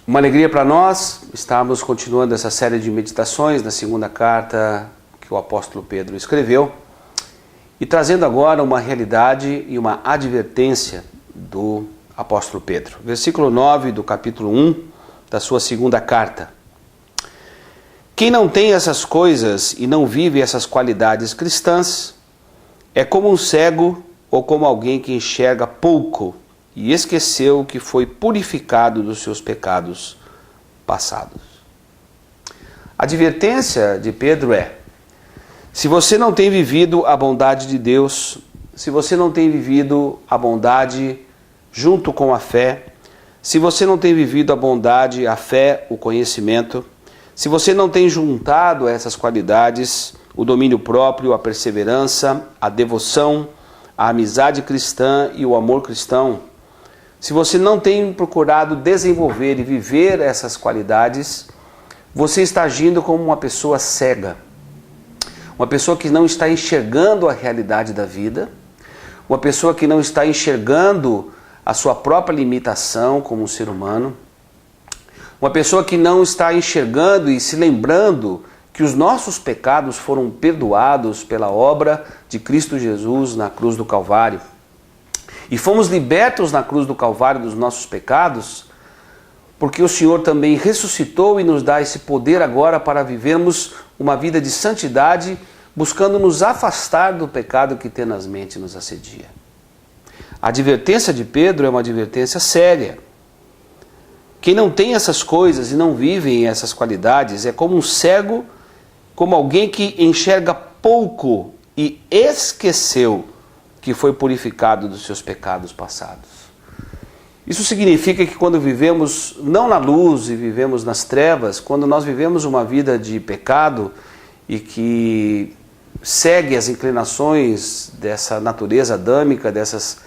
Uma alegria para nós estarmos continuando essa série de meditações na segunda carta que o apóstolo Pedro escreveu e trazendo agora uma realidade e uma advertência do apóstolo Pedro. Versículo 9 do capítulo 1 da sua segunda carta. Quem não tem essas coisas e não vive essas qualidades cristãs é como um cego ou como alguém que enxerga pouco e esqueceu que foi purificado dos seus pecados passados. A advertência de Pedro é: se você não tem vivido a bondade de Deus, se você não tem vivido a bondade junto com a fé, se você não tem vivido a bondade, a fé, o conhecimento, se você não tem juntado essas qualidades, o domínio próprio, a perseverança, a devoção, a amizade cristã e o amor cristão, se você não tem procurado desenvolver e viver essas qualidades, você está agindo como uma pessoa cega. Uma pessoa que não está enxergando a realidade da vida, uma pessoa que não está enxergando a sua própria limitação como um ser humano, uma pessoa que não está enxergando e se lembrando que os nossos pecados foram perdoados pela obra de Cristo Jesus na cruz do Calvário. E fomos libertos na cruz do Calvário dos nossos pecados, porque o Senhor também ressuscitou e nos dá esse poder agora para vivermos uma vida de santidade, buscando nos afastar do pecado que tenazmente nos assedia. A advertência de Pedro é uma advertência séria. Quem não tem essas coisas e não vive essas qualidades é como um cego, como alguém que enxerga pouco e esqueceu que foi purificado dos seus pecados passados. Isso significa que quando vivemos não na luz e vivemos nas trevas, quando nós vivemos uma vida de pecado e que segue as inclinações dessa natureza adâmica, dessas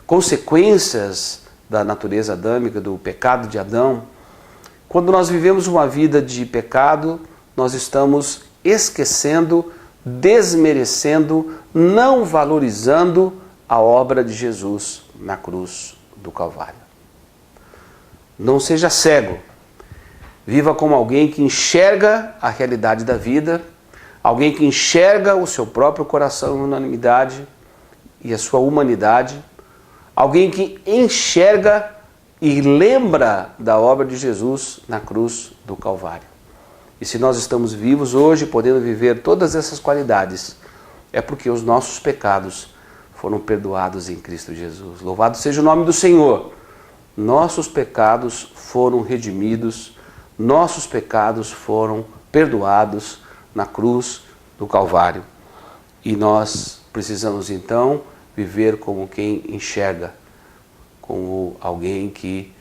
consequências da natureza adâmica, do pecado de Adão, quando nós vivemos uma vida de pecado, nós estamos esquecendo, desmerecendo, não valorizando a obra de Jesus na cruz do Calvário. Não seja cego. Viva como alguém que enxerga a realidade da vida, alguém que enxerga o seu próprio coração em unanimidade e a sua humanidade, alguém que enxerga e lembra da obra de Jesus na cruz do Calvário. E se nós estamos vivos hoje, podendo viver todas essas qualidades, é porque os nossos pecados foram perdoados em Cristo Jesus. Louvado seja o nome do Senhor. Nossos pecados foram redimidos, nossos pecados foram perdoados na cruz do Calvário. E nós precisamos então viver como quem enxerga, como alguém que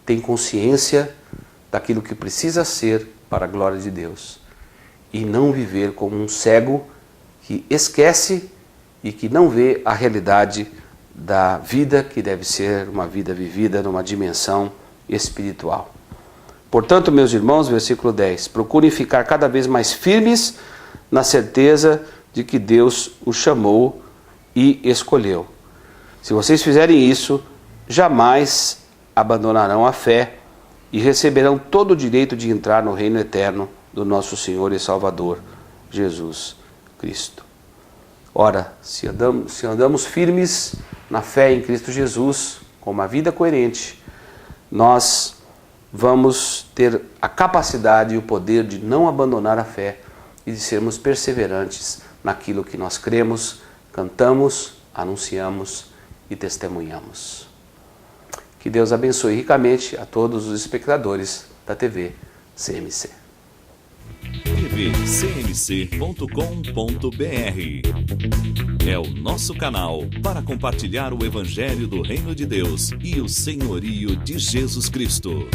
tem consciência daquilo que precisa ser para a glória de Deus, e não viver como um cego que esquece e que não vê a realidade da vida que deve ser uma vida vivida numa dimensão espiritual. Portanto, meus irmãos, versículo 10, procurem ficar cada vez mais firmes na certeza de que Deus os chamou e escolheu. Se vocês fizerem isso, jamais abandonarão a fé e receberão todo o direito de entrar no reino eterno do nosso Senhor e Salvador, Jesus Cristo. Ora, se andamos firmes na fé em Cristo Jesus, com uma vida coerente, nós vamos ter a capacidade e o poder de não abandonar a fé e de sermos perseverantes naquilo que nós cremos, cantamos, anunciamos e testemunhamos. Que Deus abençoe ricamente a todos os espectadores da TV CMC. tvcmc.com.br é o nosso canal para compartilhar o Evangelho do Reino de Deus e o senhorio de Jesus Cristo.